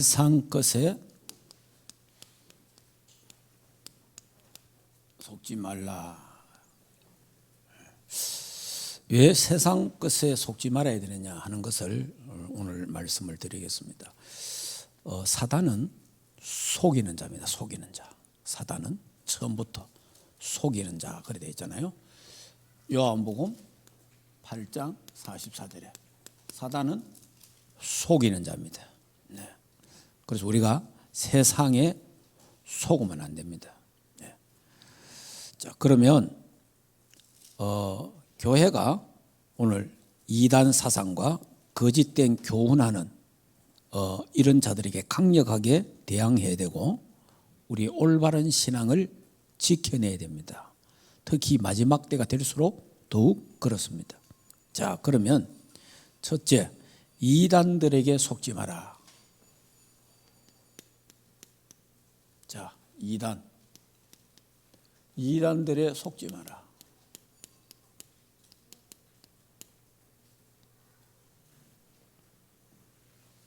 세상 것에 속지 말라. 왜 세상 것에 속지 말아야 되느냐 하는 것을 오늘 말씀을 드리겠습니다. 사단은 속이는 자입니다. 속이는 자. 사단은 처음부터 속이는 자 그래 되어 있잖아요. 요한복음 8장 44절에 사단은 속이는 자입니다. 네. 그래서 우리가 세상에 속으면 안 됩니다. 네. 자, 그러면 교회가 오늘 이단 사상과 거짓된 교훈하는 이런 자들에게 강력하게 대항해야 되고 우리 올바른 신앙을 지켜내야 됩니다. 특히 마지막 때가 될수록 더욱 그렇습니다. 자, 그러면 첫째, 이단들에게 속지 마라. 자, 이단들에 속지 마라.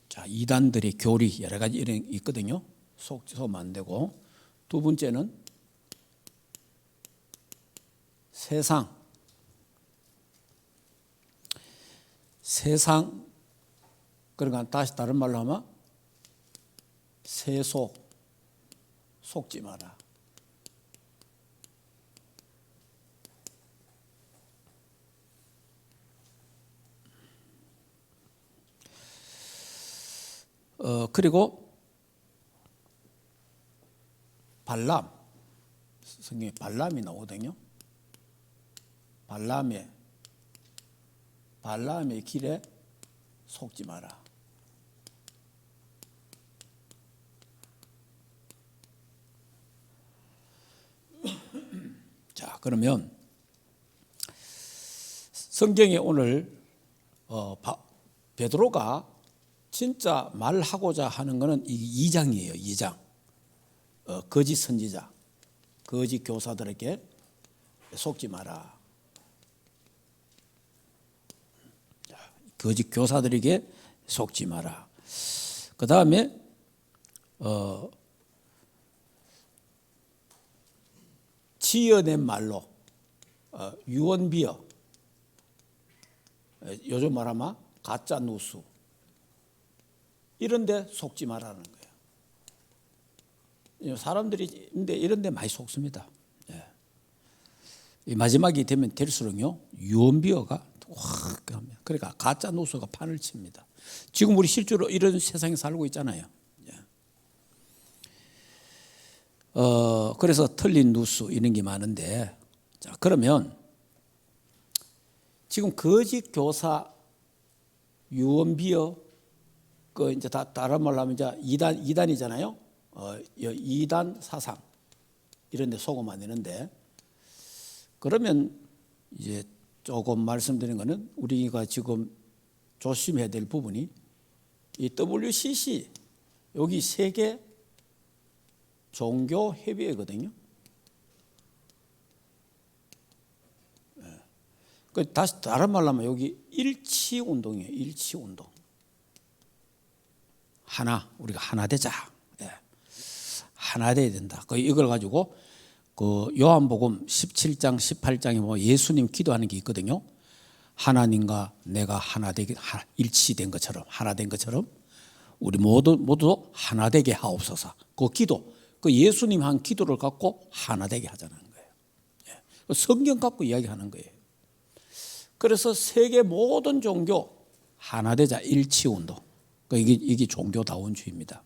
자, 이단들의 교리 여러 가지 이런 있거든요. 속으면 안 되고. 두 번째는 세상, 그러니까 다시 다른 말로 하면 세속, 속지 마라. 그리고 발람, 성경에 발람이 나오거든요. 발람의 길에 속지 마라. 자, 그러면 성경에 오늘 베드로가 진짜 말하고자 하는 것은 이 2장이에요. 2장. 거짓 선지자, 거짓 교사들에게 속지 마라. 거짓 교사들에게 속지 마라. 그 다음에 지어낸 말로 유언비어, 요즘 말하면 가짜 뉴스 이런 데 속지 말라는 거예요. 사람들이 이런 데 많이 속습니다. 예. 이 마지막이 되면 될수록요 유언비어가 확 가면 그러니까 가짜 뉴스가 판을 칩니다. 지금 우리 실제로 이런 세상에 살고 있잖아요. 예. 그래서 틀린 뉴스 이런 게 많은데, 자, 그러면 지금 거짓 교사, 유언비어, 이제 다른 말로 하면 이제 이단이잖아요. 이단 사상 이런 데 속으면 안 되는데, 그러면 이제 조금 말씀드린 거는 우리가 지금 조심해야 될 부분이 이 WCC 여기 세계 종교 협의회거든요. 다시 다른 말로 하면 여기 일치 운동이에요. 일치 운동. 우리가 하나 되자. 예. 하나 돼야 된다. 이걸 가지고 요한복음 17장 18장에 보면 예수님 기도하는 게 있거든요. 하나님과 내가 일치된 것처럼, 하나 된 것처럼 우리 모두 하나 되게 하옵소서. 그 기도, 예수님 한 기도를 갖고 하나 되게 하자는 거예요. 예. 성경 갖고 이야기하는 거예요. 그래서 세계 모든 종교 하나 되자 일치 운동. 이게 종교다원주의입니다.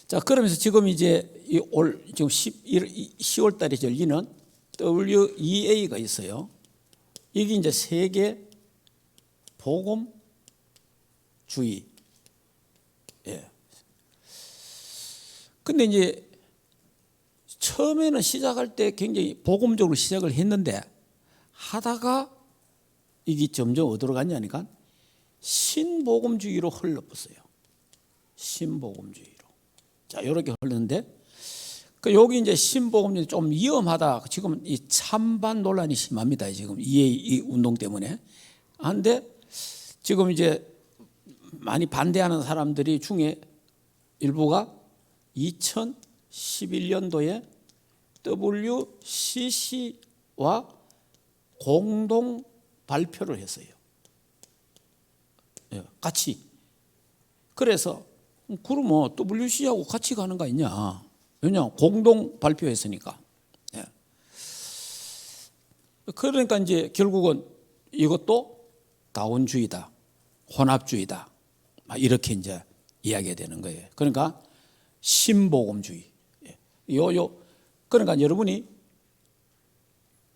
자, 그러면서 지금 이제 지금 10월 달에 열리는 WEA가 있어요. 이게 이제 세계 복음주의. 예. 근데 이제 처음에는 시작할 때 굉장히 복음적으로 시작을 했는데 하다가 이게 점점 어디로 갔냐니까 신복음주의로 흘러버렸어요. 신복음주의로. 자, 이렇게 흘렀는데, 여기 이제 신복음주의 좀 위험하다. 지금 이 찬반 논란이 심합니다. 지금 이 운동 때문에. 한데 지금 이제 많이 반대하는 사람들이 중에 일부가 2011년도에 WCC와 공동 발표를 했어요. 같이. 그래서 그러면 WCC하고 같이 가는 거 아니냐? 왜냐? 공동 발표했으니까. 그러니까 이제 결국은 이것도 다원주의다, 혼합주의다, 이렇게 이제 이야기가 되는 거예요. 그러니까 신복음주의. 그러니까 여러분이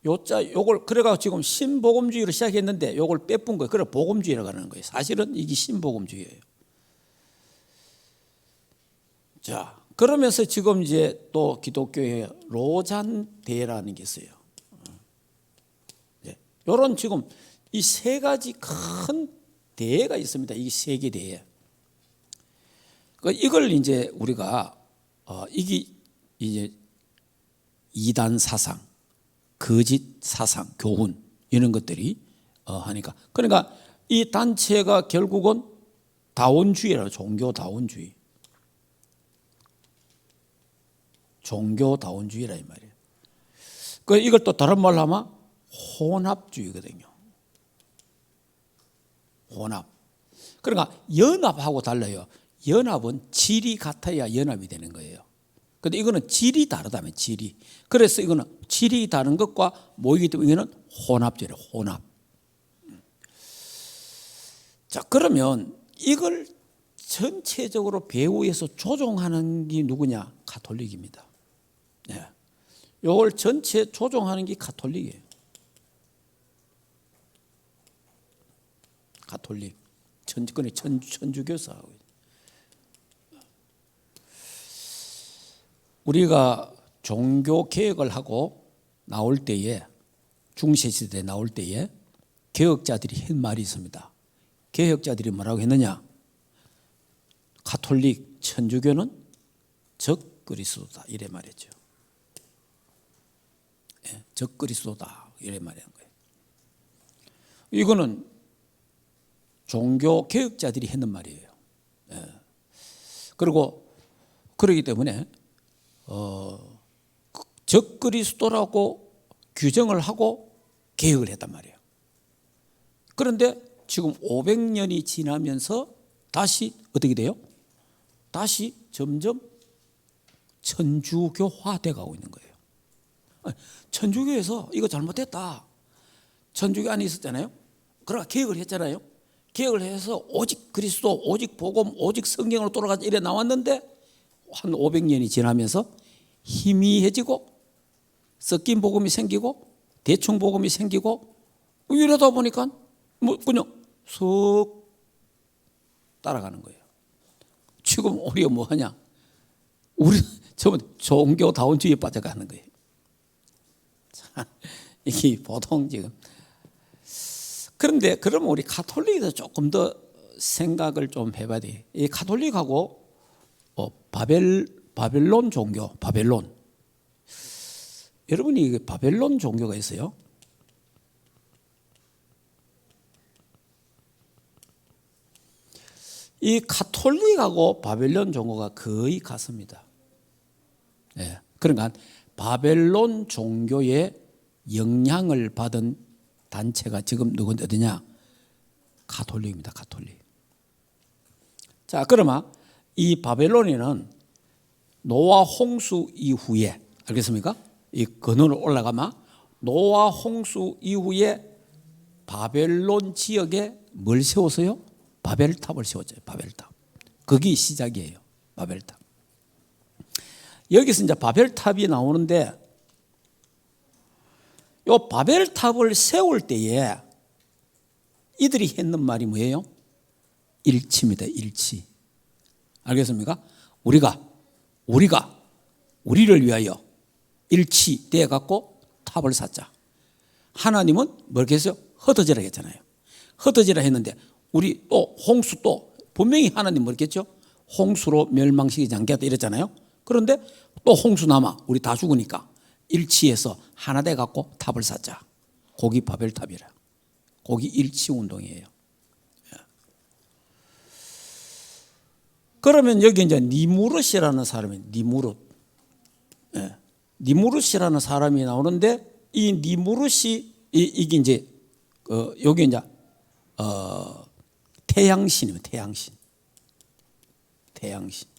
요걸 그래가 지금 신복음주의로 시작했는데 요걸 빼뿐 거예요. 그래 복음주의라고 하는 거예요. 사실은 이게 신복음주의예요. 자, 그러면서 지금 이제 또 기독교의 로잔 대회라는 게 있어요. 요런 지금 이 세 가지 큰 대회가 있습니다. 이 세계 대회. 이걸 이제 우리가 이게 이제 이단 사상, 거짓 사상, 교훈 이런 것들이 하니까 그러니까 이 단체가 결국은 다원주의라고 종교 다원주의, 종교 다원주의라 이 말이에요. 이걸 또 다른 말로 하면 혼합주의거든요. 혼합. 그러니까 연합하고 달라요. 연합은 질이 같아야 연합이 되는 거예요. 근데 이거는 질이 다르다면 질이. 그래서 이거는 질이 다른 것과 모이기 때문에 이거는 혼합주의래요. 혼합. 자, 그러면 이걸 전체적으로 배후에서 조종하는 게 누구냐? 가톨릭입니다. 네. 이걸 전체 조종하는 게 가톨릭이에요. 가톨릭. 천주교사하고. 우리가 종교 개혁을 하고 나올 때에 중세시대에 나올 때에 개혁자들이 한 말이 있습니다. 개혁자들이 뭐라고 했느냐? 가톨릭 천주교는 적그리스도다 이래 말했죠. 적그리스도다 이래 말하는 거예요. 이거는 종교 개혁자들이 했는 말이에요. 그리고 그러기 때문에 적그리스도라고 규정을 하고 개혁을 했단 말이에요. 그런데 지금 500년이 지나면서 다시 어떻게 돼요? 다시 점점 천주교화돼 가고 있는 거예요. 천주교에서 이거 잘못됐다. 천주교 안에 있었잖아요. 그러나 개혁을 했잖아요. 개혁을 해서 오직 그리스도, 오직 복음, 오직 성경으로 돌아가자 이래 나왔는데 한 500년이 지나면서 희미해지고 섞인 복음이 생기고 대충 복음이 생기고 이러다 보니까 뭐 그냥 쑥 따라가는 거예요. 지금 우리가 뭐 하냐? 우리 전부 종교 다원주의에 빠져가는 거예요. 자, 이게 보통 지금 그런데 그러면 우리 가톨릭에서 조금 더 생각을 좀 해봐야 돼. 이 가톨릭하고 바벨론 종교, 바벨론. 여러분이 바벨론 종교가 있어요. 이 가톨릭하고 바벨론 종교가 거의 같습니다. 네. 그러니까 바벨론 종교의 영향을 받은 단체가 지금 누군데 어디냐? 가톨릭입니다. 가톨릭. 자, 그러면 이 바벨론에는 노아 홍수 이후에 알겠습니까? 이 근원으로 올라가면 노아 홍수 이후에 바벨론 지역에 뭘 세웠어요? 바벨탑을 세웠죠. 바벨탑. 거기 시작이에요. 바벨탑. 여기서 이제 바벨탑이 나오는데 이 바벨탑을 세울 때에 이들이 했는 말이 뭐예요? 일치입니다. 일치. 알겠습니까? 우리를 위하여 일치되어 갖고 탑을 쌓자. 하나님은 뭐렇게 했어요? 흩어지라 했잖아요. 흩어지라 했는데 우리 또 홍수 또 분명히 하나님 뭐렇게 했죠? 홍수로 멸망시키지 않겠다 이랬잖아요. 그런데 또 홍수 남아 우리 다 죽으니까 일치해서 하나 돼 갖고 탑을 쌓자. 거기 바벨탑이라. 거기 일치 운동이에요. 그러면 여기 이제 니무롯이라는 사람이 니무롯, 예. 니무롯이라는 사람이 나오는데 이 니무롯이 이게 이제 여기 이제 태양신입니다. 태양신. 태양신.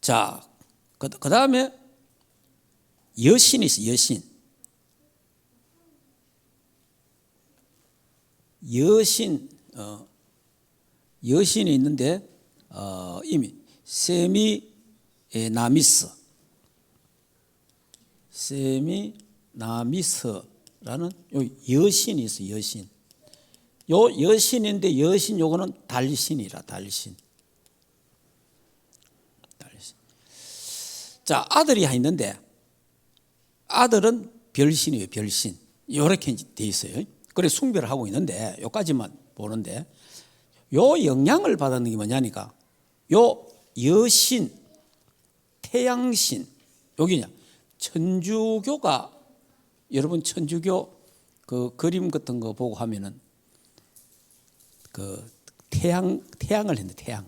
자, 그 다음에 여신이 있어요. 여신이 있는데 이미 세미나미스라는 여신이 있어요. 여신인데 여신 요거는 달신이라 달신. 자, 아들이 있는데 아들은 별신이에요. 별신. 이렇게 돼 있어요. 그래 숭배를 하고 있는데 요까지만 보는데 요 영향을 받는 게 뭐냐니까 요 여신, 태양신 여기냐 천주교가 여러분 천주교 그 그림 같은 거 보고 하면은 그 태양을 했는데 태양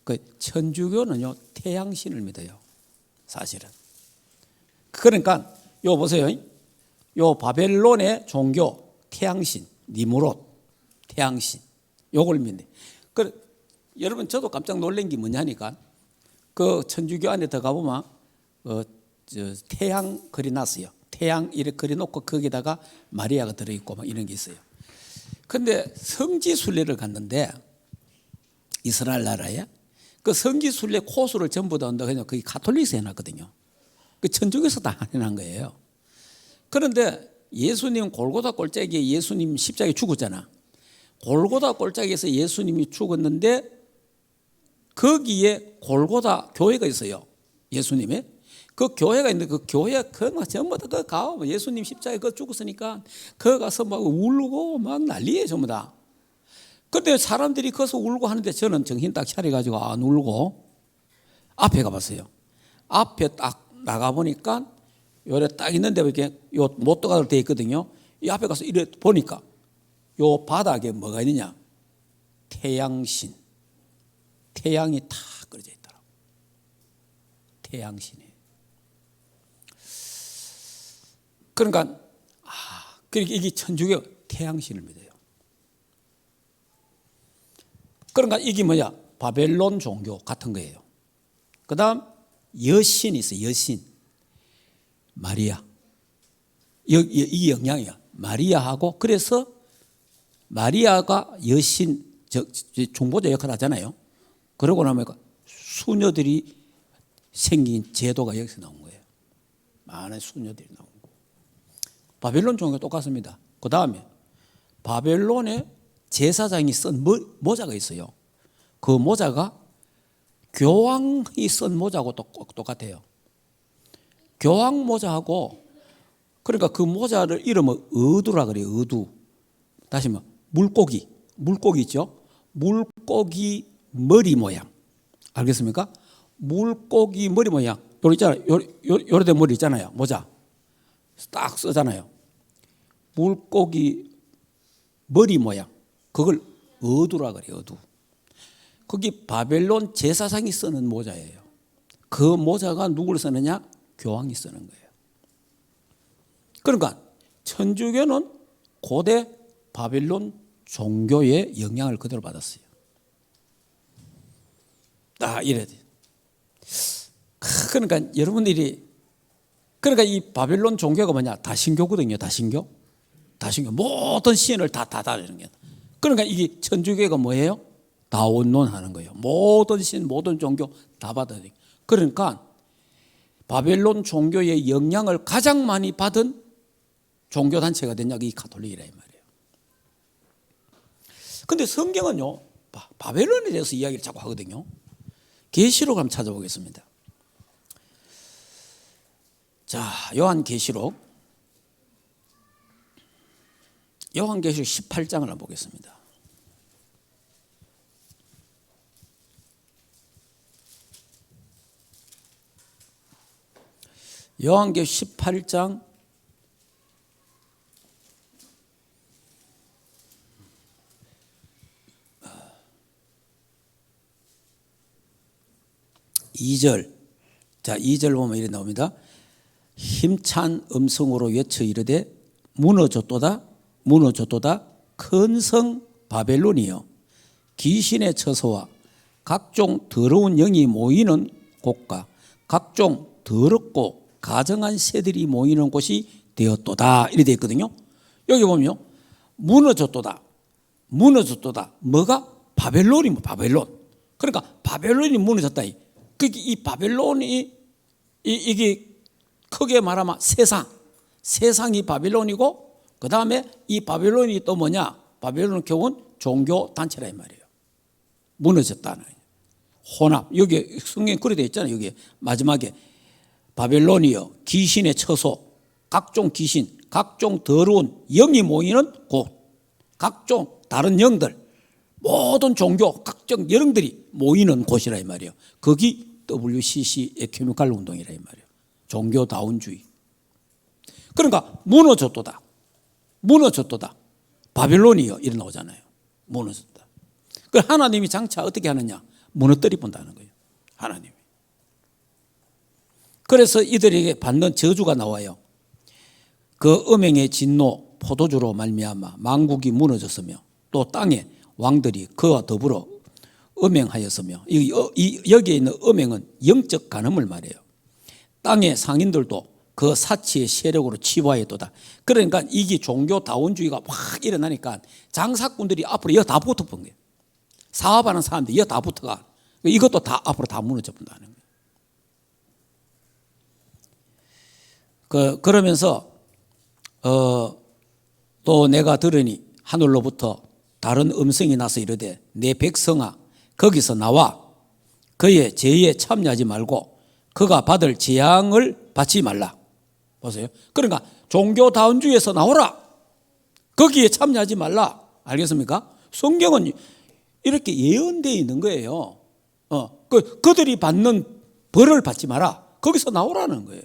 그 천주교는요 태양신을 믿어요 사실은. 그러니까 요 보세요. 요 바벨론의 종교 태양신 니무롯 태양신 요걸 믿네. 그 여러분 저도 깜짝 놀란 게 뭐냐니까 그 천주교 안에 들어가 보면 태양 그려놨어요. 태양 이렇게 그려놓고 거기다가 마리아가 들어있고 막 이런 게 있어요. 근데 성지순례를 갔는데 이스라엘 나라에 그 성지순례 코스를 전부 다 한다고 해서 그게 가톨릭에서 해놨거든요. 그 천주교에서 다 해놓은 거예요. 그런데 예수님 골고다 골짜기에 예수님 십자가에 죽었잖아. 골고다 골짜기에서 예수님이 죽었는데 거기에 골고다 교회가 있어요. 예수님의 그 교회가 있는데 그 교회 전부 다 가 예수님 십자가에 그 죽었으니까 거 가서 막 울고 막 난리예요 전부 다. 그런데 사람들이 거기서 울고 하는데 저는 정신 딱 차려가지고 안 울고 앞에 가봤어요. 앞에 딱 나가 보니까 요래 딱 있는데 이렇게 요 못도가로 되어 있거든요. 이 앞에 가서 이래 보니까 요 바닥에 뭐가 있느냐? 태양신. 태양이 다 그려져 있더라고. 태양신이. 그러니까 이게 천주교 태양신을 믿어요. 그러니까 이게 뭐냐? 바벨론 종교 같은 거예요. 그다음 여신이 있어요. 여신. 마리아. 이 영향이야. 마리아하고 그래서 마리아가 여신 중보자 역할을 하잖아요. 그러고 나면 수녀들이 생긴 제도가 여기서 나온 거예요. 많은 수녀들이 나온 거. 바벨론 종교 똑같습니다. 그 다음에 바벨론에 제사장이 쓴 모자가 있어요. 그 모자가 교황이 쓴 모자하고 똑같아요. 교황 모자하고 그러니까 그 모자를 이름을 의두라 그래요. 의두. 다시 뭐 물고기 있죠. 물고기 머리 모양. 알겠습니까? 물고기 머리 모양. 요리 있잖아요. 요래된 머리 있잖아요. 모자. 딱 쓰잖아요. 물고기 머리 모양. 그걸 의두라 그래요. 의두. 거기 바벨론 제사장이 쓰는 모자예요. 그 모자가 누구를 쓰느냐? 교황이 쓰는 거예요. 그러니까 천주교는 고대 바벨론 종교의 영향을 그대로 받았어요. 이래야 돼요. 그러니까 여러분들이 그러니까 이 바벨론 종교가 뭐냐? 다신교거든요. 다신교. 모든 신을 다 이런 게. 그러니까 이게 천주교가 뭐예요? 다원론 하는 거예요. 모든 신, 모든 종교 다 받아야 돼요. 그러니까 바벨론 종교의 영향을 가장 많이 받은 종교단체가 됐냐? 이 가톨릭이라 이 말이에요. 근데 성경은요, 바벨론에 대해서 이야기를 자꾸 하거든요. 계시록 한번 찾아보겠습니다. 자, 요한계시록 18장을 한번 보겠습니다. 요한계시록 18장 2절. 자, 2절 보면 이렇게 나옵니다. 힘찬 음성으로 외쳐 이르되 무너졌도다 무너졌도다 큰 성 바벨론이여 귀신의 처소와 각종 더러운 영이 모이는 곳과 각종 더럽고 가증한 새들이 모이는 곳이 되었도다 이렇게 되어 있거든요. 여기 보면요. 무너졌도다 무너졌도다. 뭐가? 바벨론이 뭐 바벨론. 그러니까 바벨론이 무너졌다. 이 바벨론이 이게 크게 말하면 세상이 바벨론이고 그 다음에 이 바벨론이 또 뭐냐? 바벨론은 결국은 종교 단체라 이 말이에요. 무너졌다는 혼합. 여기 성경에 그래 되어 있잖아요. 여기 마지막에 바벨론이여 귀신의 처소, 각종 귀신, 각종 더러운 영이 모이는 곳, 각종 다른 영들, 모든 종교, 각종 영들이 모이는 곳이라 이 말이에요. 거기 WCC 에큐메니칼 운동이라 이 말이에요. 종교다운주의. 그러니까 무너졌도다. 무너졌도다. 바벨론이여 이래 나오잖아요. 무너졌다. 그 하나님이 장차 어떻게 하느냐? 무너뜨리 본다는 거예요. 하나님이. 그래서 이들에게 받는 저주가 나와요. 그 음행의 진노 포도주로 말미암아 만국이 무너졌으며 또 땅에 왕들이 그와 더불어 음행하였으며 여기에 있는 음행은 영적 간음을 말해요. 땅의 상인들도 그 사치의 세력으로 치부하였도다. 그러니까 이게 종교다운주의가 확 일어나니까 장사꾼들이 앞으로 여기 다 붙어본 거예요. 사업하는 사람들이 여기 다 붙어가. 이것도 다 앞으로 다 무너져 본다는 거예요. 그러면서 또 내가 들으니 하늘로부터 다른 음성이 나서 이르되 내 백성아 거기서 나와 그의 죄에 참여하지 말고 그가 받을 재앙을 받지 말라. 보세요. 그러니까 종교다운주의에서 나오라. 거기에 참여하지 말라. 알겠습니까? 성경은 이렇게 예언되어 있는 거예요. 그들이 받는 벌을 받지 마라. 거기서 나오라는 거예요.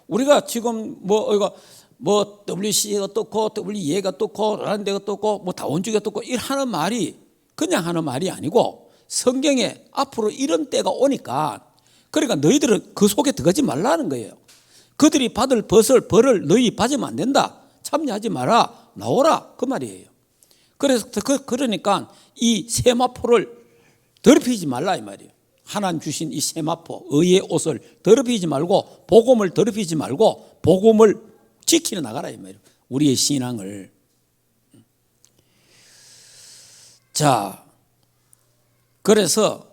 우리가 지금 뭐 WC가 어떻고 WEA가 어떻고 라는 데가 어떻고 뭐 다운주의가 어떻고 이런 하는 말이 그냥 하는 말이 아니고 성경에 앞으로 이런 때가 오니까 그러니까 너희들은 그 속에 들어가지 말라는 거예요. 그들이 받을 벌을 너희 받으면 안 된다. 참여하지 마라. 나오라. 그 말이에요. 그래서 그러니까 이 세마포를 더럽히지 말라 이 말이에요. 하나님 주신 이 세마포 의의 옷을 더럽히지 말고 복음을 더럽히지 말고 복음을 지키려 나가라 이 말이에요. 우리의 신앙을. 자, 그래서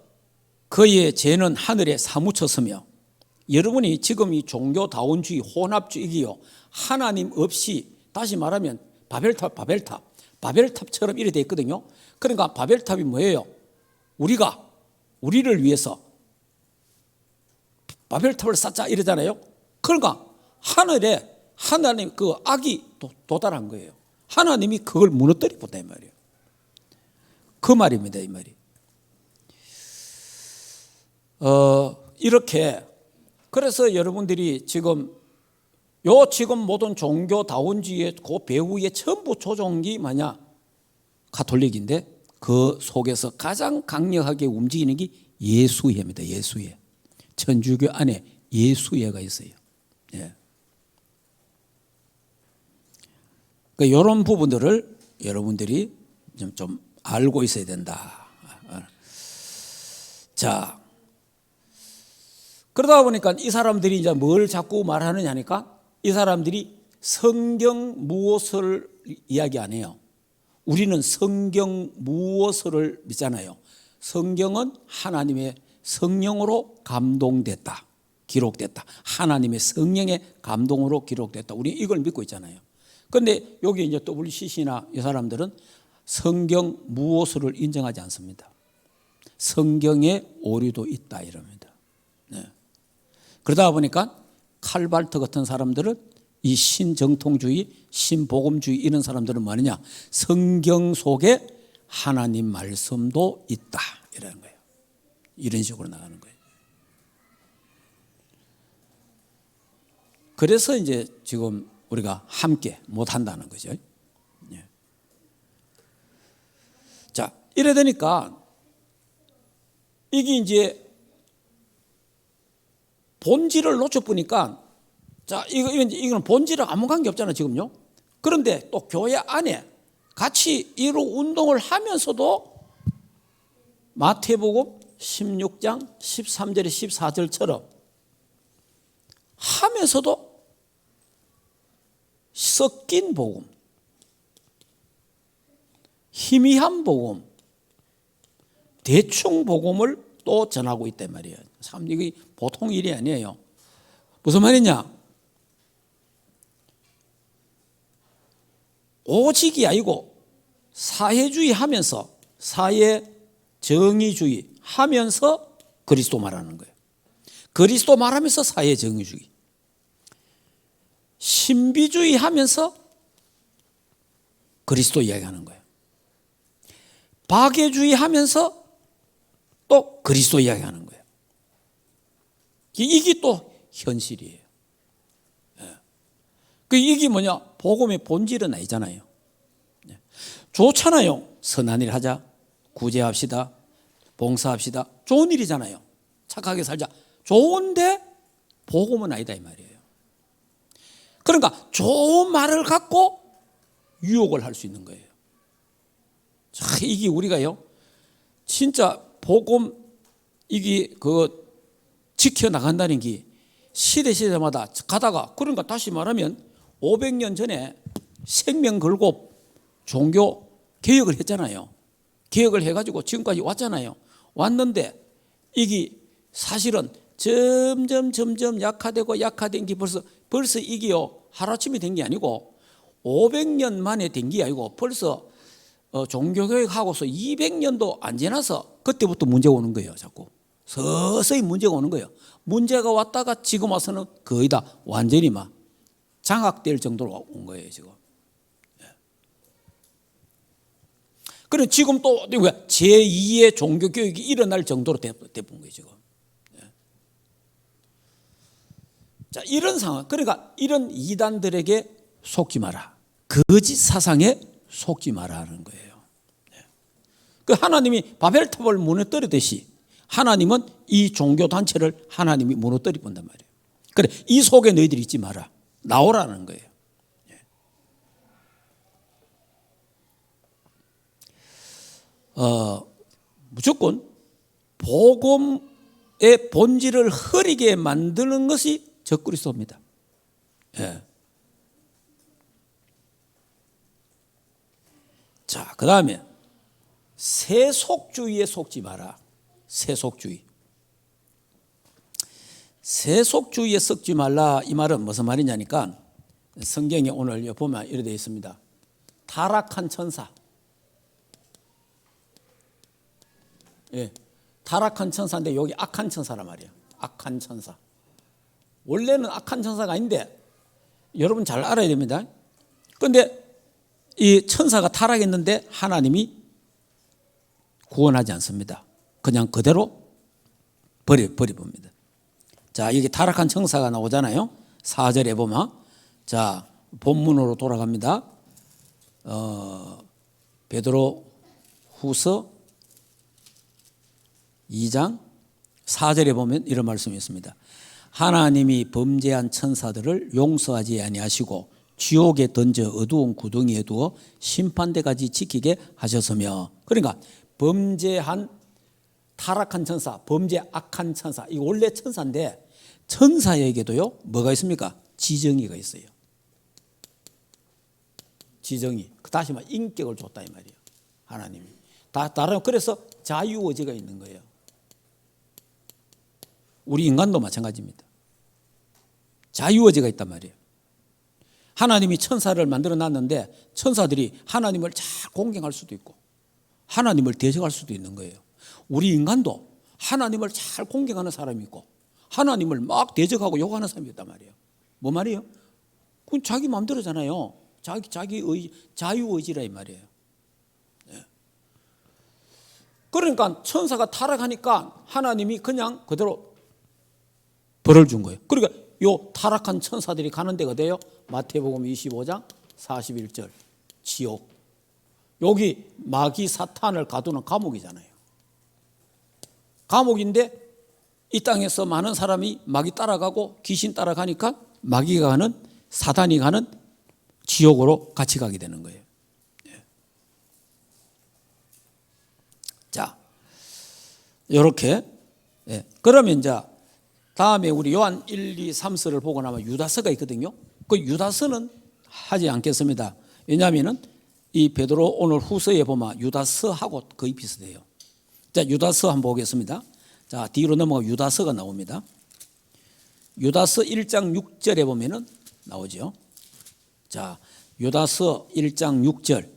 그의 죄는 하늘에 사무쳤으며 여러분이 지금 이 종교다운주의 혼합주의요 하나님 없이 다시 말하면 바벨탑처럼 이래 돼 있거든요. 그러니까 바벨탑이 뭐예요? 우리를 위해서 바벨탑을 쌓자 이러잖아요. 그러니까 하늘에 하나님 그 악이 도달한 거예요. 하나님이 그걸 무너뜨려 본다 이 말이에요. 그 말입니다 이 말이. 이렇게 그래서 여러분들이 지금 모든 종교다운주의의 그 배후에 전부 조종기 뭐냐? 가톨릭인데 그 속에서 가장 강력하게 움직이는 게 예수회입니다. 예수회. 천주교 안에 예수회가 있어요. 예. 그러니까 이런 부분들을 여러분들이 좀 알고 있어야 된다. 자, 그러다 보니까 이 사람들이 이제 뭘 자꾸 말하느냐 하니까 이 사람들이 성경 무엇을 이야기 안 해요. 우리는 성경 무엇을 믿잖아요. 성경은 하나님의 성령으로 감동됐다. 기록됐다. 하나님의 성령의 감동으로 기록됐다. 우리 이걸 믿고 있잖아요. 그런데 여기 이제 WCC나 이 사람들은 성경 무엇을 인정하지 않습니다. 성경에 오류도 있다 이럽니다. 네. 그러다 보니까 칼발트 같은 사람들은 이 신정통주의, 신복음주의 이런 사람들은 뭐냐? 성경 속에 하나님 말씀도 있다 이라는 거예요. 이런 식으로 나가는 거예요. 그래서 이제 지금 우리가 함께 못 한다는 거죠. 예. 자, 이래 되니까 이게 이제 본질을 놓쳐보니까, 자, 이거는 본질은 아무 관계 없잖아요, 지금요. 그런데 또 교회 안에 같이 이루 운동을 하면서도 마태복음 16장 13절에 14절처럼 하면서도 섞인 복음, 희미한 복음, 대충 복음을 또 전하고 있단 말이에요. 참 이게 보통 일이 아니에요. 무슨 말이냐? 오직이 아니고 사회주의 하면서, 사회 정의주의 하면서 그리스도 말하는 거예요. 그리스도 말하면서 사회 정의주의, 신비주의 하면서 그리스도 이야기하는 거예요. 박애주의 하면서 또 그리스도 이야기하는 거예요. 이게 또 현실이에요. 이게 뭐냐? 복음의 본질은 아니잖아요. 좋잖아요. 선한 일 하자, 구제합시다, 봉사합시다. 좋은 일이잖아요. 착하게 살자. 좋은데 복음은 아니다 이 말이에요. 그러니까 좋은 말을 갖고 유혹을 할 수 있는 거예요. 자, 이게 우리가요, 진짜 복음 이게 지켜나간다는 게 시대마다 가다가, 그러니까 다시 말하면 500년 전에 생명 걸고 종교 개혁을 했잖아요. 개혁을 해가지고 지금까지 왔잖아요. 왔는데 이게 사실은 점점 약화된 게 벌써 이게요, 하루아침에 된 게 아니고 500년 만에 된 게 아니고 벌써 종교개혁하고서 200년도 안 지나서 그때부터 문제가 오는 거예요. 자꾸 서서히 문제가 오는 거예요. 문제가 왔다가 지금 와서는 거의 다 완전히 막 장악될 정도로 온 거예요, 지금. 그래 지금 또 제2의 종교개혁이 일어날 정도로 돼본 거예요, 지금. 자, 이런 상황, 그러니까 이런 이단들에게 속지 마라. 거짓 사상에 속지 마라 하는 거예요. 그 하나님이 바벨탑을 무너뜨리듯이 하나님은 이 종교 단체를 하나님이 무너뜨려 본단 말이에요. 그래, 이 속에 너희들이 있지 마라. 나오라는 거예요. 무조건 복음의 본질을 흐리게 만드는 것이 적그리스도입니다. 예. 자, 그 다음에 세속주의에 속지 마라. 세속주의에 썩지 말라. 이 말은 무슨 말이냐니까, 성경에 오늘 보면 이렇게 되어 있습니다. 타락한 천사. 예, 타락한 천사인데 여기 악한 천사란 말이에요. 악한 천사. 원래는 악한 천사가 아닌데 여러분 잘 알아야 됩니다. 그런데 이 천사가 타락했는데 하나님이 구원하지 않습니다. 그냥 그대로 버려봅니다. 자, 여기 타락한 천사가 나오잖아요. 4절에 보면, 자, 본문으로 돌아갑니다. 베드로 후서 2장 4절에 보면 이런 말씀이 있습니다. 하나님이 범죄한 천사들을 용서하지 아니하시고 지옥에 던져 어두운 구덩이에 두어 심판대까지 지키게 하셨으며, 그러니까 범죄한 타락한 천사, 범죄 악한 천사, 이거 원래 천사인데 천사에게도요 뭐가 있습니까? 지정의가 있어요. 지정의. 다시 말해 인격을 줬다 이 말이에요. 하나님이. 다른, 그래서 자유의지가 있는 거예요. 우리 인간도 마찬가지입니다. 자유의지가 있단 말이에요. 하나님이 천사를 만들어 놨는데 천사들이 하나님을 잘 공경할 수도 있고 하나님을 대적할 수도 있는 거예요. 우리 인간도 하나님을 잘 공경하는 사람이 있고 하나님을 막 대적하고 욕하는 사람이 있단 말이에요. 뭐 말이에요? 그건 자기 마음대로잖아요. 자유의지라 이 말이에요. 네. 그러니까 천사가 타락하니까 하나님이 그냥 그대로 벌을 준 거예요. 그러니까 요 타락한 천사들이 가는 데가 어디예요? 마태복음 25장 41절 지옥. 여기 마귀 사탄을 가두는 감옥이잖아요. 감옥인데 이 땅에서 많은 사람이 마귀 따라가고 귀신 따라가니까 마귀가 가는, 사단이 가는 지옥으로 같이 가게 되는 거예요. 자, 이렇게. 그러면 이제 다음에 우리 요한 1, 2, 3서를 보고 나면 유다서가 있거든요. 그 유다서는 하지 않겠습니다. 왜냐하면은 이 베드로 오늘 후서에 보면 유다서하고 거의 비슷해요. 자, 유다서 한번 보겠습니다. 자, 뒤로 넘어가 유다서가 나옵니다. 유다서 1장 6절에 보면은 나오죠. 자, 유다서 1장 6절.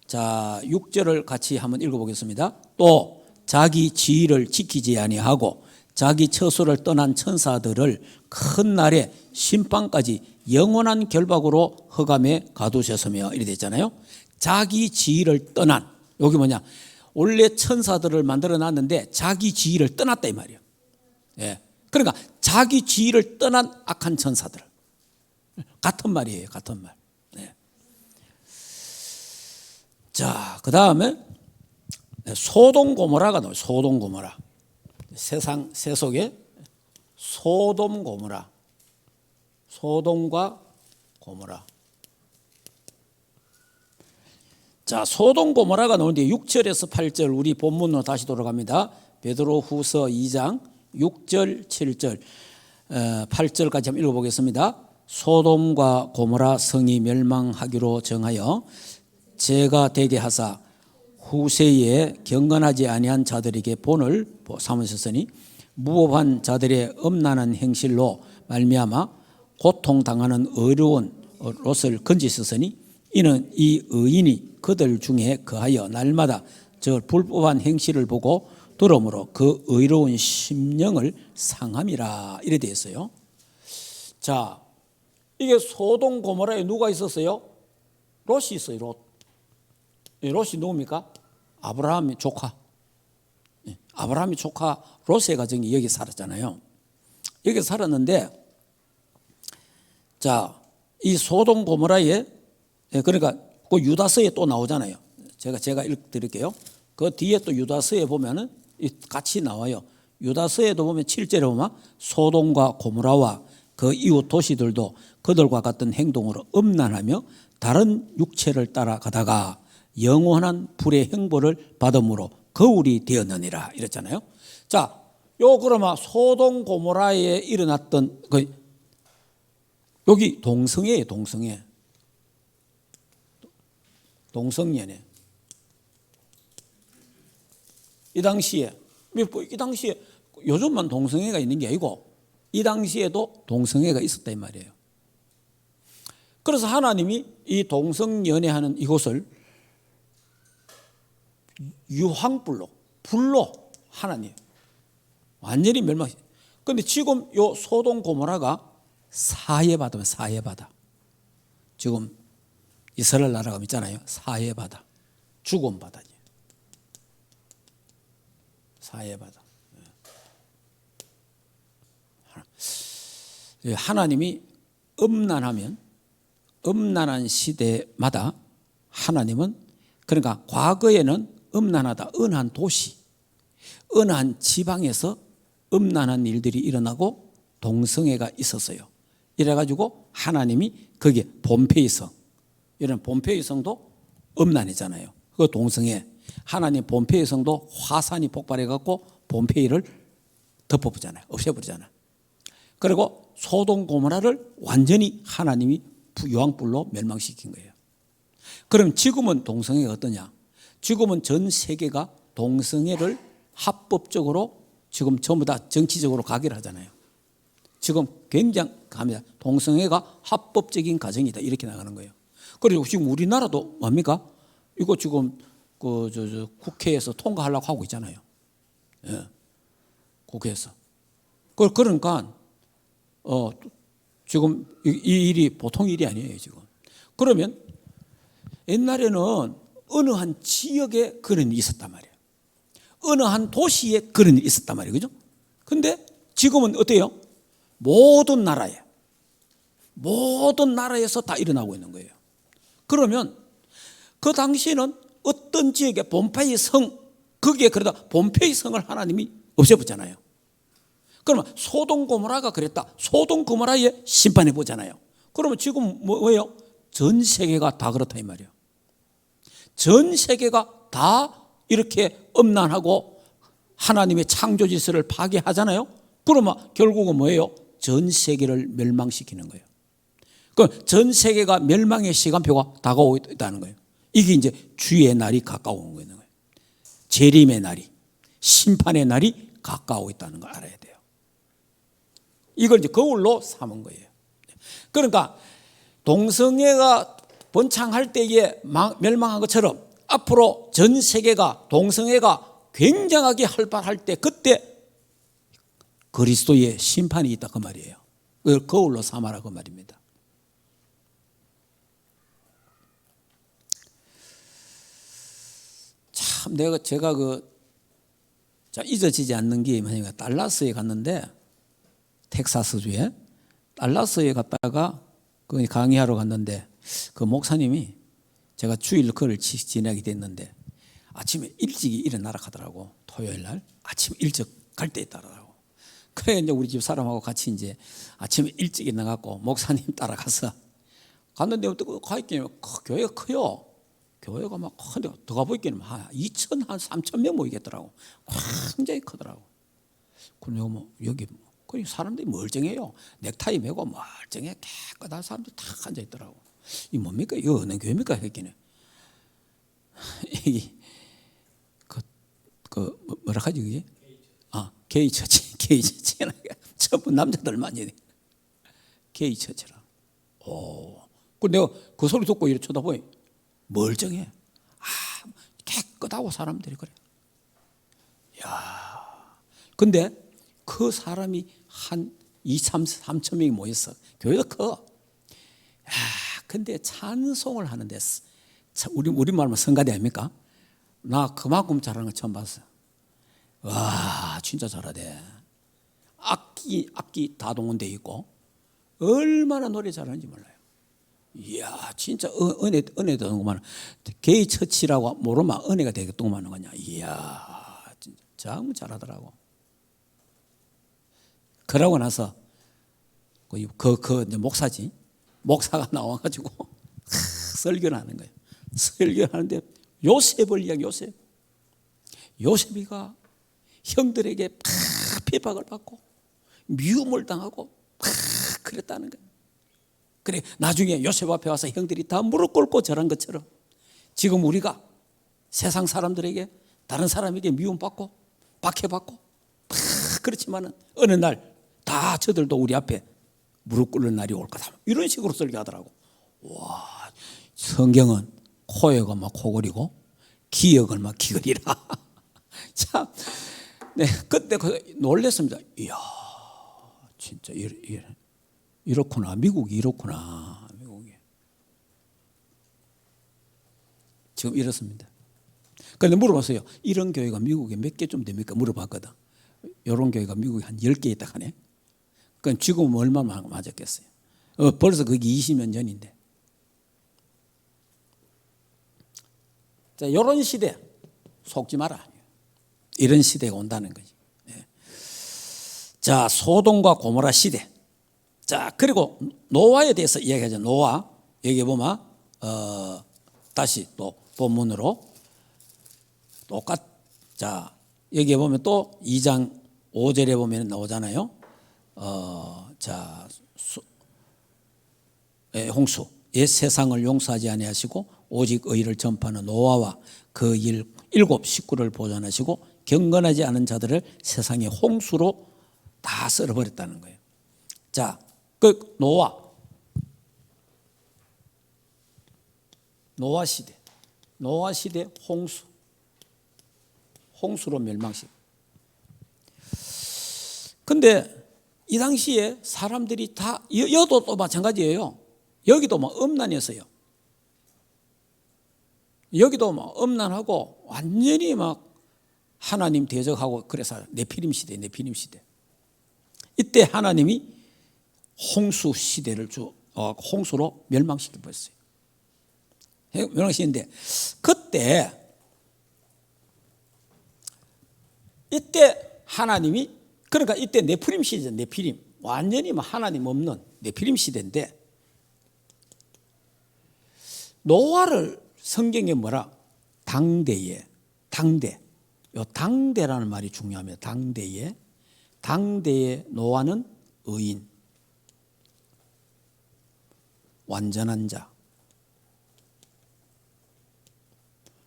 자, 6절을 같이 한번 읽어보겠습니다. 또 자기 지위를 지키지 아니하고 자기 처소를 떠난 천사들을 큰 날에 심판까지 영원한 결박으로 흑암에 가두셨으며 이래 됐잖아요. 자기 지위를 떠난, 여기 뭐냐, 원래 천사들을 만들어 놨는데 자기 지위를 떠났다 이 말이에요. 그러니까 자기 지위를 떠난 악한 천사들, 같은 말이에요. 같은 말. 자, 그 다음에 소돔 고모라가 나와요. 소돔 고모라. 세상 세속에 소돔 고모라, 소돔과 고모라. 자, 소돔 고모라가 나오는데 6절에서 8절, 우리 본문으로 다시 돌아갑니다. 베드로 후서 2장 6절 7절 8절까지 한번 읽어보겠습니다. 소돔과 고모라 성이 멸망하기로 정하여 제가 되게 하사 후세에 경건하지 아니한 자들에게 본을 삼으셨으니 무법한 자들의 음란한 행실로 말미암아 고통당하는 어려운 롯을 건지셨으니 이는 이 의인이 그들 중에 거하여 날마다 저 불법한 행실을 보고 들음으로 그 의로운 심령을 상함이라 이래 되어 있어요. 자, 이게 소돔 고모라에 누가 있었어요? 롯이 있어요. 롯. 롯이 누굽니까? 아브라함의 조카. 아브라함의 조카 롯의 가정이 여기 살았잖아요. 여기 살았는데, 자, 이 소돔 고모라에, 그러니까 그 유다서에 또 나오잖아요. 제가 읽어드릴게요. 그 뒤에 또 유다서에 보면은 같이 나와요. 유다서에도 보면 7절에 보면 소돔과 고모라와 그 이웃 도시들도 그들과 같은 행동으로 음란하며 다른 육체를 따라가다가 영원한 불의 형벌을 받음으로 거울이 되었느니라 이랬잖아요. 자, 요 그러면 소돔 고모라에 일어났던 여기 동성애예요. 동성연애. 이 당시에 요즘만 동성애가 있는 게 아니고 이 당시에도 동성애가 있었다 이 말이에요. 그래서 하나님이 이 동성연애하는 이곳을 불로 하나님 완전히 멸망시. 그런데 지금 요 소돔 고모라가 사해바다. 지금 이스라엘 나라가 있잖아요. 사해바다, 죽음바다지. 사해바다. 하나님이 음란하면 음란한 시대마다 하나님은, 그러니까 과거에는 음란하다, 은한 도시, 은한 지방에서 음란한 일들이 일어나고 동성애가 있었어요. 이래가지고 하나님이 거기에 봄페이성, 이런 봄페이성도 음란이잖아요. 그 동성애, 하나님 봄페이성도 화산이 폭발해갖고 봄페이를 덮어버리잖아요. 없애버리잖아요. 그리고 소돔 고모라를 완전히 하나님이 유황불로 멸망시킨 거예요. 그럼 지금은 동성애가 어떠냐? 지금은 전 세계가 동성애를 합법적으로 지금 전부 다 정치적으로 가결 하잖아요. 지금 굉장합니다. 동성애가 합법적인 가정이다 이렇게 나가는 거예요. 그리고 지금 우리나라도 뭡니까? 이거 지금 국회에서 통과하려고 하고 있잖아요. 예. 국회에서. 그러니까 지금 이 일이 보통 일이 아니에요 지금. 그러면 옛날에는 어느 한 지역에 그런 일이 있었단 말이에요. 어느 한 도시에 그런 일이 있었단 말이에요. 그죠? 근데 지금은 어때요? 모든 나라에서 다 일어나고 있는 거예요. 그러면 그 당시에는 어떤 지역에 봄페이 성, 거기에 그러다 봄페이 성을 하나님이 없애버렸잖아요. 그러면 소돔 고모라가 그랬다. 소돔 고모라에 심판해 보잖아요. 그러면 지금 뭐예요? 전 세계가 다 그렇다 이 말이에요. 전 세계가 다 이렇게 엄난하고 하나님의 창조 질서를 파괴하잖아요. 그러면 결국은 뭐예요? 전 세계를 멸망시키는 거예요. 그 전 세계가 멸망의 시간표가 다가오고 있다는 거예요. 이게 이제 주의 날이 가까운 거예요. 재림의 날이, 심판의 날이 가까우고 있다는 걸 알아야 돼요. 이걸 이제 거울로 삼은 거예요. 그러니까 동성애가 번창할 때에 멸망한 것처럼 앞으로 전 세계가 동성애가 굉장하게 활발할 때 그때 그리스도의 심판이 있다 그 말이에요. 그걸 거울로 삼아라 그 말입니다. 참 제가 잊어지지 않는 게 뭐냐면 달라스에 갔는데 텍사스주에 달라스에 갔다가 그 강의하러 갔는데 그 목사님이 제가 주일 그를 지내게 됐는데 아침에 일찍 일어나라 하더라고. 토요일 날 아침 일찍 갈 때 있더라고. 그래 이제 우리 집 사람하고 같이 이제 아침에 일찍 일어나갖고 목사님 따라가서 갔는데 어떻게 가 있기는 교회가 커요. 교회가 막 큰데 들어가 보기에는 한 2천 한 3천 명 모이겠더라고. 굉장히 크더라고. 그럼 뭐 여기 그 사람들이 멀쩡해요. 넥타이 매고 멀쩡해 깨끗한 사람들이 다 앉아 있더라고. 이 뭡니까? 이거 어느 교회입니까? 했기는 이 뭐라 하지 그게? 게이 처치, 게이 처치. 전부 남자들만 해. 게이 처치라. 그 내가 그 소리 듣고 이렇게 쳐다보니 멀쩡해. 깨끗하고 사람들이 그래. 야, 근데 그 사람이 한 3천 명이 모였어. 교회가 커. 근데 찬송을 하는데 우리말로 성가대 아닙니까? 나 그만큼 잘하는 거 처음 봤어. 와, 진짜 잘하대. 악기 다 동원돼 있고 얼마나 노래 잘하는지 몰라요. 이야, 진짜 은혜 되는구만. 게이 처치라고 모르면 은혜가 되겠구만 거냐. 이야, 진짜 정말 잘하더라고. 그러고 나서 목사지. 목사가 나와가지고 설교를 하는 거예요. 설교를 하는데 요셉을 이야기 요셉이가 형들에게 핍박을 받고 미움을 당하고 그랬다는 거예요. 그래 나중에 요셉 앞에 와서 형들이 다 무릎 꿇고 절한 것처럼 지금 우리가 세상 사람들에게 다른 사람에게 미움받고 박해받고 그렇지만은 어느 날 다 저들도 우리 앞에 무릎 꿇는 날이 올 거다. 이런 식으로 설교하더라고. 와, 성경은 코에가 막 코골이고 기억을 막 기거리라. 참, 네, 그때 놀랐습니다. 이야, 진짜 이렇구나. 미국이 이렇구나. 미국이 지금 이렇습니다. 그런데 물어봤어요. 이런 교회가 미국에 몇 개쯤 됩니까? 물어봤거든. 이런 교회가 미국에 한 10개 있다 하네. 그럼 지금은 얼마나 맞았겠어요? 벌써 그게 20년 전인데. 자, 이런 시대 속지 마라. 이런 시대가 온다는 거지. 네. 자, 소돔과 고모라 시대. 자, 그리고 노아에 대해서 이야기하죠. 노아. 여기 보면 다시 또 본문으로 자, 여기 보면 또 2장 5절에 보면 나오잖아요. 자, 홍수. 옛 세상을 용서하지 아니하시고 오직 의를 전파하는 노아와 그 일곱 식구를 보존하시고 경건하지 않은 자들을 세상의 홍수로 다 썰어버렸다는 거예요. 자, 그 노아 시대 홍수로 멸망시. 근데 이 당시에 사람들이 다 여도 또 마찬가지예요. 여기도 막 엄난이었어요. 여기도 막 엄난하고 완전히 막 하나님 대적하고 그래서 네피림 시대. 이때 하나님이 홍수 시대를 홍수로 멸망시켜 버렸어요. 멸망시키는데 이때 하나님이 그러니까 이때 네피림 시대죠. 네피림. 완전히 하나님 없는 네피림 시대인데, 노아를 성경에 뭐라? 당대에, 당대. 요 당대라는 말이 중요합니다. 당대에. 당대에 노아는 의인, 완전한 자,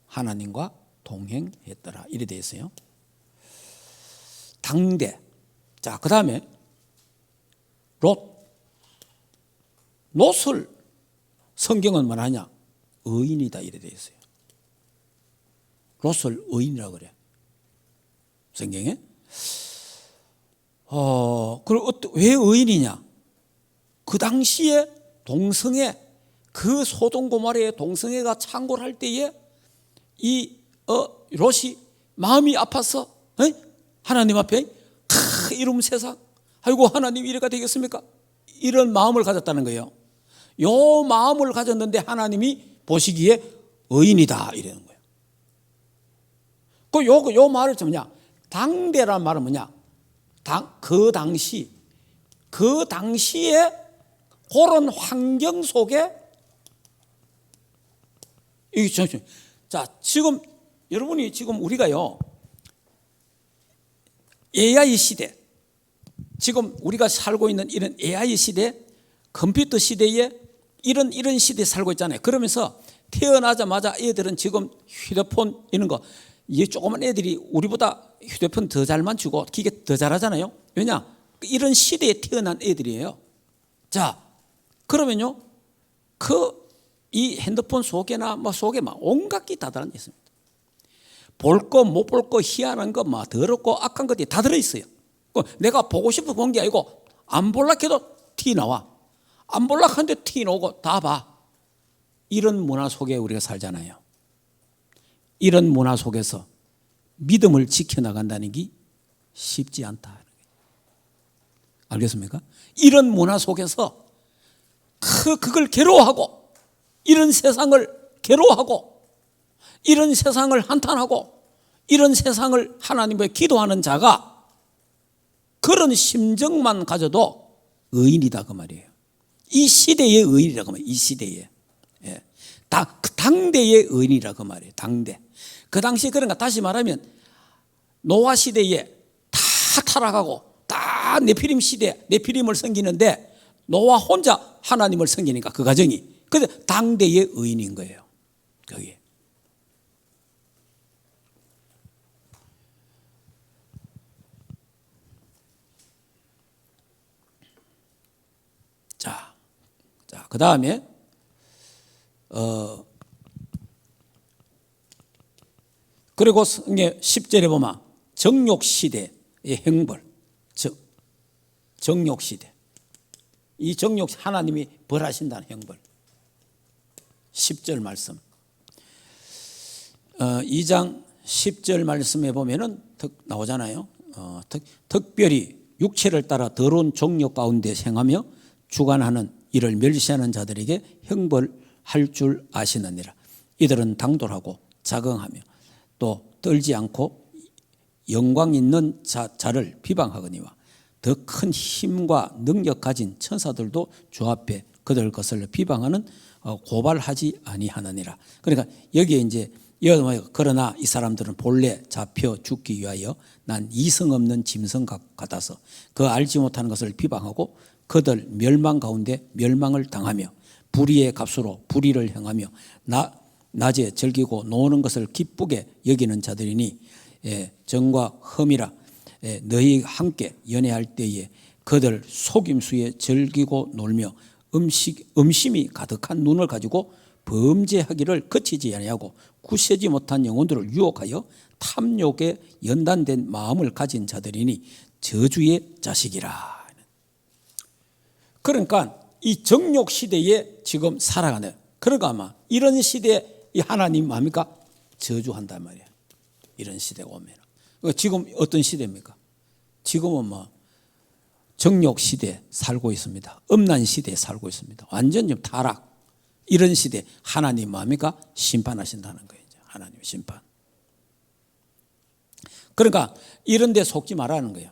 하나님과 동행했더라. 이래 돼 있어요. 당대. 자, 그 다음에 롯을 성경은 뭐하냐? 의인이다. 이래 돼 있어요. 롯을 의인이라고 그래. 성경에. 그럼 왜 의인이냐? 그 당시에 동성애, 그 소돔 고모라의 동성애가 창궐 할 때에 이 롯이 마음이 아파서 하나님 앞에 이런 세상, 아이고 하나님 이래가 되겠습니까? 이런 마음을 가졌다는 거예요. 요 마음을 가졌는데 하나님이 보시기에 의인이다 이러는 거예요. 요 말을 뭐냐? 당대란 말은 뭐냐? 그 당시에 그런 환경 속에 자, 지금 여러분이 지금 우리가요, AI 시대, 지금 우리가 살고 있는 이런 AI 시대, 컴퓨터 시대에 이런 시대에 살고 있잖아요. 그러면서 태어나자마자 애들은 지금 휴대폰 이런 거, 이 조그만 애들이 우리보다 휴대폰 더 잘 만지고 기계 더 잘하잖아요. 왜냐? 이런 시대에 태어난 애들이에요. 자, 그러면요, 이 핸드폰 속에나 속에 온갖 게 다 들어 있습니다. 볼 거, 못 볼 거, 희한한 거, 더럽고 악한 것들이 다 들어있어요. 내가 보고 싶어 본 게 아니고, 안 볼라 해도 티 나와. 안 볼라 하는데 티 나오고 다 봐. 이런 문화 속에 우리가 살잖아요. 이런 문화 속에서 믿음을 지켜나간다는 게 쉽지 않다. 알겠습니까? 이런 문화 속에서 그걸 괴로워하고, 이런 세상을 괴로워하고, 이런 세상을 한탄하고, 이런 세상을 하나님께 기도하는 자가 그런 심정만 가져도 의인이다 그 말이에요. 이 시대의 의인이라 그 말이에요. 이 시대에. 예. 당대의 의인이라 그 말이에요. 당대. 그 당시 그런가 다시 말하면 노아 시대에 다 타락하고 다 네피림 시대, 네피림을 섬기는데 노아 혼자 하나님을 섬기니까 그 가정이. 근데 당대의 의인인 거예요. 거기에. 자, 그 다음에 그리고 10절에 보면 정욕시대의 형벌, 정욕시대. 이 정욕 하나님이 벌하신다는 형벌. 10절 말씀. 2장 10절 말씀에 보면은 나오잖아요. 특별히 육체를 따라 더러운 정욕 가운데 행하며 주관하는 이를 멸시하는 자들에게 형벌할 줄 아시느니라. 이들은 당돌하고 자긍하며 또 떨지 않고 영광 있는 자를 비방하거니와 더 큰 힘과 능력 가진 천사들도 주 앞에 그들 것을 비방하는 고발하지 아니하느니라. 그러니까 여기에 이제 그러나 이 사람들은 본래 잡혀 죽기 위하여 난 이성 없는 짐승 같아서 그 알지 못하는 것을 비방하고 그들 멸망 가운데 멸망을 당하며 불의의 값으로 불의를 행하며 낮에 즐기고 노는 것을 기쁘게 여기는 자들이니 정과 흠이라 너희 함께 연애할 때에 그들 속임수에 즐기고 놀며 음심이 가득한 눈을 가지고 범죄하기를 그치지 아니하고 굳세지 못한 영혼들을 유혹하여 탐욕에 연단된 마음을 가진 자들이니 저주의 자식이라. 그러니까 이 정욕 시대에 지금 살아가는, 그러니까 아마 이런 시대에 이 하나님 뭡니까? 저주한단 말이에요. 이런 시대가 오면. 지금 어떤 시대입니까? 지금은 정욕 시대에 살고 있습니다. 음란 시대에 살고 있습니다. 완전 좀 타락. 이런 시대 하나님 뭡니까? 심판하신다는 거예요. 하나님 심판. 그러니까 이런 데 속지 말라는 거예요.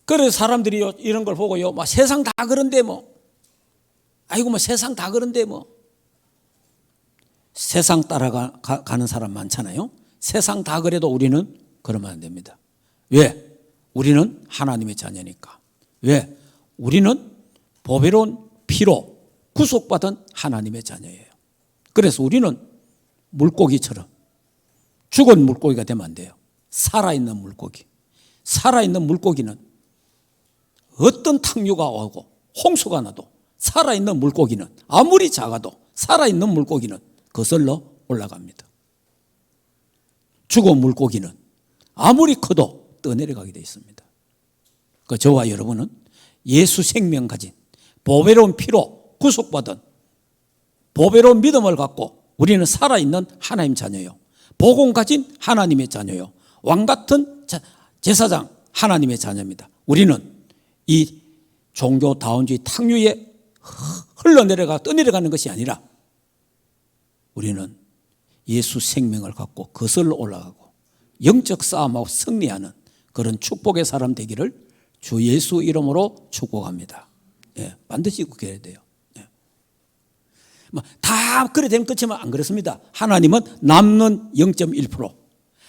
그래서 사람들이 이런 걸 보고요, 막 세상 다 그런데 뭐, 아이고 뭐 세상 다 그런데 뭐, 세상 따라가는 사람 많잖아요. 세상 다 그래도 우리는 그러면 안 됩니다. 왜? 우리는 하나님의 자녀니까. 왜? 우리는 보배로운 피로 구속받은 하나님의 자녀예요. 그래서 우리는 물고기처럼 죽은 물고기가 되면 안 돼요. 살아있는 물고기. 살아있는 물고기는 어떤 탕류가 오고 홍수가 나도 살아있는 물고기는 아무리 작아도 살아있는 물고기는 거슬러 올라갑니다. 죽은 물고기는 아무리 커도 떠내려가게 되어 있습니다. 그 저와 여러분은 예수 생명 가진 보배로운 피로 구속받은 보배로운 믿음을 갖고 우리는 살아있는 하나님 자녀요. 복음 가진 하나님의 자녀요. 왕같은 제사장 하나님의 자녀입니다. 우리는 이 종교다원주의 탕류에 흘러내려가 떠내려가는 것이 아니라 우리는 예수 생명을 갖고 거슬러 올라가고 영적 싸움하고 승리하는 그런 축복의 사람 되기를 주 예수 이름으로 축복합니다. 예, 반드시 그렇게 해야 돼요. 예. 다 그래 되면 끝이면 안 그렇습니다. 하나님은 남는 0.1%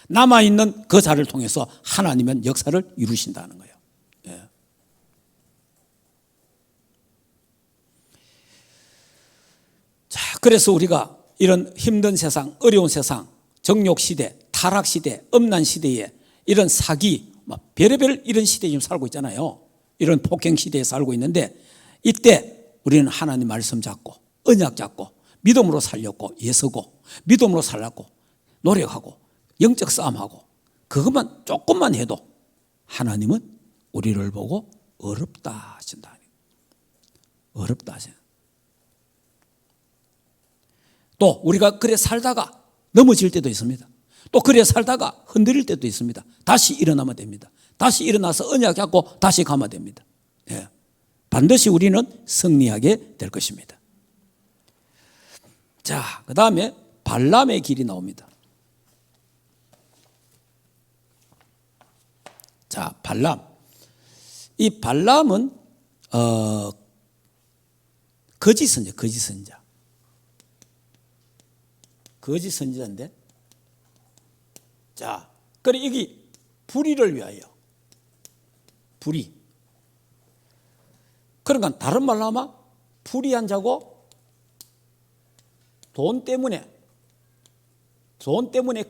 남아있는 그 자를 통해서 하나님은 역사를 이루신다는 거예요. 예. 자, 그래서 우리가 이런 힘든 세상, 어려운 세상, 정욕시대, 타락시대, 음란시대에 이런 사기, 별의별 이런 시대에 지금 살고 있잖아요. 이런 폭행시대에 살고 있는데 이때 우리는 하나님 말씀 잡고 언약 잡고 믿음으로 살렸고 예서고 믿음으로 살았고 노력하고 영적 싸움하고 그것만 조금만 해도 하나님은 우리를 보고 어렵다 하신다. 어렵다 하신다. 또 우리가 그래 살다가 넘어질 때도 있습니다. 또 그래 살다가 흔들릴 때도 있습니다. 다시 일어나면 됩니다. 다시 일어나서 언약 잡고 다시 가면 됩니다. 예. 반드시 우리는 승리하게 될 것입니다. 자, 그 다음에 발람의 길이 나옵니다. 자, 발람. 이 발람은 거짓 선지자, 거짓 선지자. 거짓 선지자인데, 자, 그래 여기 불의를 위하여, 불의. 그러니까 다른 말로 하면 불의한 자고 돈 때문에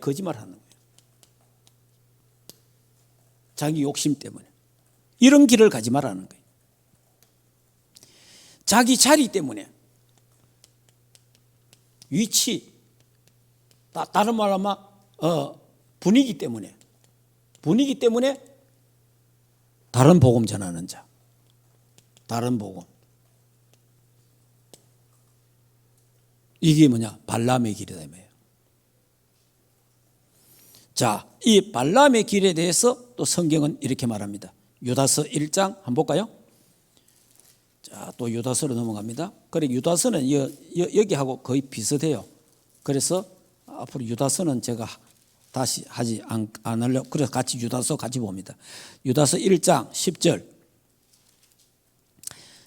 거짓말하는 거예요. 자기 욕심 때문에 이런 길을 가지 말라는 거예요. 자기 자리 때문에 위치, 다른 말로 하면 분위기 때문에 다른 복음 전하는 자, 다른 복음. 이게 뭐냐? 발람의 길이다 이 말이에요. 자, 이 발람의 길에 대해서 또 성경은 이렇게 말합니다. 유다서 1장 한번 볼까요? 자, 또 유다서로 넘어갑니다. 그래, 유다서는 여기하고 거의 비슷해요. 그래서 앞으로 유다서는 제가 다시 하지 않으려고, 그래서 같이 유다서 같이 봅니다. 유다서 1장 10절.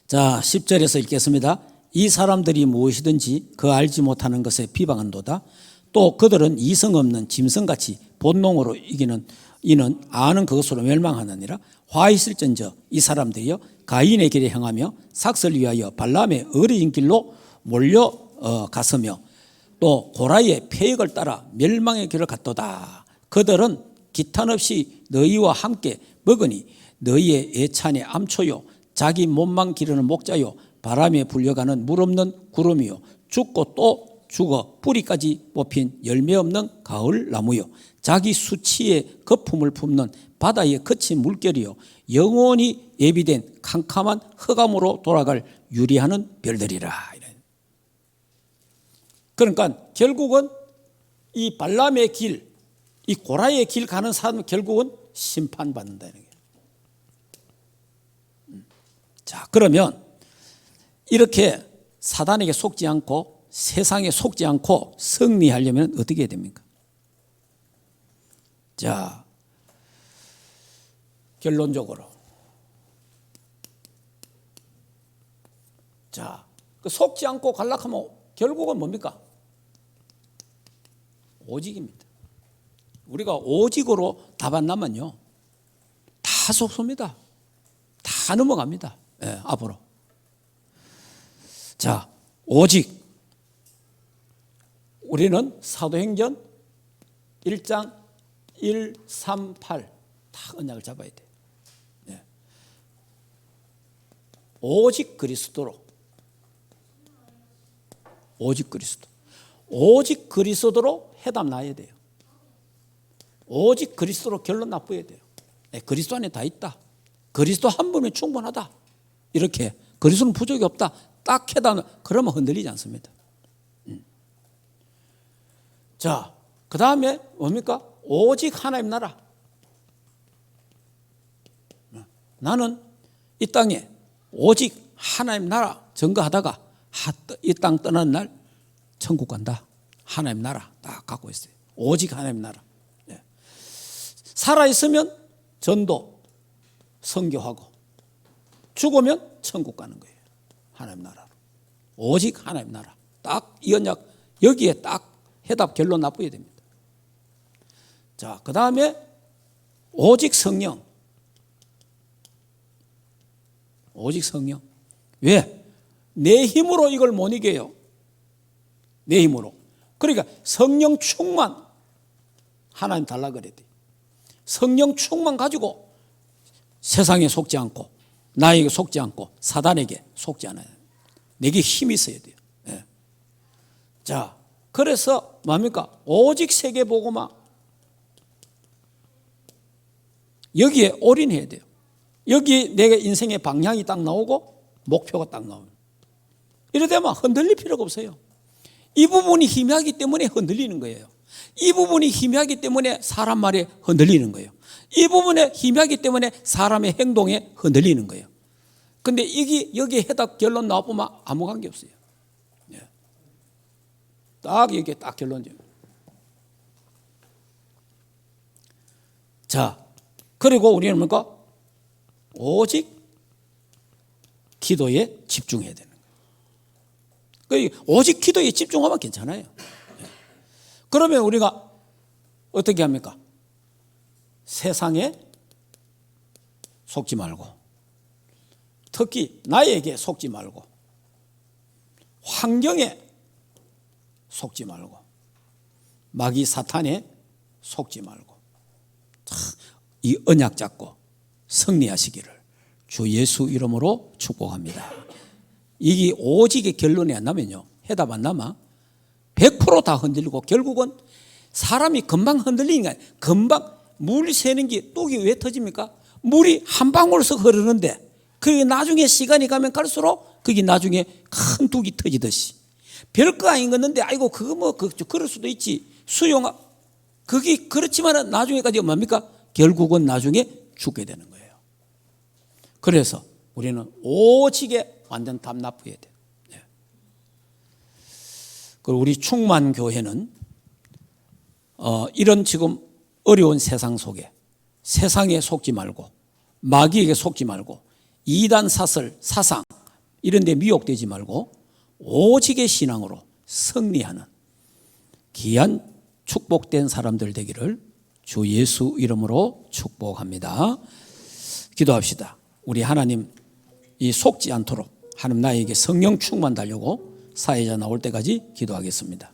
자, 10절에서 읽겠습니다. 이 사람들이 무엇이든지 그 알지 못하는 것에 비방한도다. 또 그들은 이성 없는 짐승같이 본능으로 이기는 이는 아는 그것으로 멸망하느니라. 화 있을전저 이 사람들이여 가인의 길에 행하며 삭설 위하여 발람의 어리진 길로 몰려갔으며 또 고라의 폐역을 따라 멸망의 길을 갔도다. 그들은 기탄 없이 너희와 함께 먹으니 너희의 애찬의 암초요 자기 몸만 기르는 목자요 바람에 불려가는 물 없는 구름이요 죽고 또 죽어 뿌리까지 뽑힌 열매 없는 가을 나무요 자기 수치의 거품을 품는 바다의 거친 물결이요 영원히 예비된 캄캄한 흑암으로 돌아갈 유리하는 별들이라. 그러니까 결국은 이 발람의 길, 이 고라의 길 가는 사람은 결국은 심판받는다는 거예요. 자, 그러면 이렇게 사단에게 속지 않고 세상에 속지 않고 승리하려면 어떻게 해야 됩니까? 자, 결론적으로 자, 그 속지 않고 갈락하면 결국은 뭡니까? 오직입니다. 우리가 오직으로 답 안 나면요 다 속습니다. 다 넘어갑니다. 예, 앞으로. 자, 오직 우리는 사도행전 1장 1, 3, 8 다 언약을 잡아야 돼요. 예. 오직 그리스도로, 오직 그리스도, 오직 그리스도로 해답 나야 돼요. 오직 그리스도로 결론 나쁘야 돼요. 네, 그리스도 안에 다 있다. 그리스도 한 분이 충분하다. 이렇게 그리스도는 부족이 없다. 딱 해답, 그러면 흔들리지 않습니다. 자, 그 다음에 뭡니까? 오직 하나님 나라. 나는 이 땅에 오직 하나님 나라 증거하다가 이 땅 떠나는 날 천국 간다. 하나님 나라 딱 갖고 있어요. 오직 하나님 나라. 살아있으면 전도, 선교하고 죽으면 천국 가는 거예요. 하나님 나라로. 오직 하나님 나라. 딱 이 언약 여기에 딱 해답 결론 나쁘게 됩니다. 자, 그 다음에 오직 성령. 오직 성령. 왜? 내 힘으로 이걸 못 이겨요. 내 힘으로. 그러니까 성령 충만 하나님 달라 그래야 돼요. 성령 충만 가지고 세상에 속지 않고 나에게 속지 않고 사단에게 속지 않아요. 내게 힘이 있어야 돼요. 네. 자, 그래서 뭡니까? 오직 세계복음화. 여기에 올인해야 돼요. 여기 내가 인생의 방향이 딱 나오고 목표가 딱 나오면 이러되면 흔들릴 필요가 없어요. 이 부분이 희미하기 때문에 흔들리는 거예요. 이 부분이 희미하기 때문에 사람 말에 흔들리는 거예요. 이 부분에 희미하기 때문에 사람의 행동에 흔들리는 거예요. 근데 이게 여기에 해답 결론 나와보면 아무 관계 없어요. 딱 여기에 딱 결론이에요. 자, 그리고 우리는 뭔가 오직 기도에 집중해야 되는 거예요. 오직 기도에 집중하면 괜찮아요. 그러면 우리가 어떻게 합니까? 세상에 속지 말고, 특히 나에게 속지 말고, 환경에 속지 말고, 마귀 사탄에 속지 말고, 이 언약 잡고 승리하시기를 주 예수 이름으로 축복합니다. 이게 오직의 결론이 안 나면요, 해답 안 나면 100% 다 흔들리고 결국은 사람이 금방 흔들리는 거예요. 금방 물 새는 게 똑이 왜 터집니까? 물이 한 방울씩 흐르는데 그게 나중에 시간이 가면 갈수록 그게 나중에 큰 둑이 터지듯이 별거 아닌 건데 아이고 그거 뭐 그럴 수도 있지 수용하 그게 그렇지만은 나중에까지 뭡니까? 결국은 나중에 죽게 되는 거예요. 그래서 우리는 오직에 완전 답 납부해야 돼요. 그리고 우리 충만교회는 이런 지금 어려운 세상 속에 세상에 속지 말고 마귀에게 속지 말고 이단 사설 사상 이런 데 미혹되지 말고 오직의 신앙으로 승리하는 귀한 축복된 사람들 되기를 주 예수 이름으로 축복합니다. 기도합시다. 우리 하나님 이 속지 않도록 하나님 나에게 성령 충만 달려고 사회자 나올 때까지 기도하겠습니다.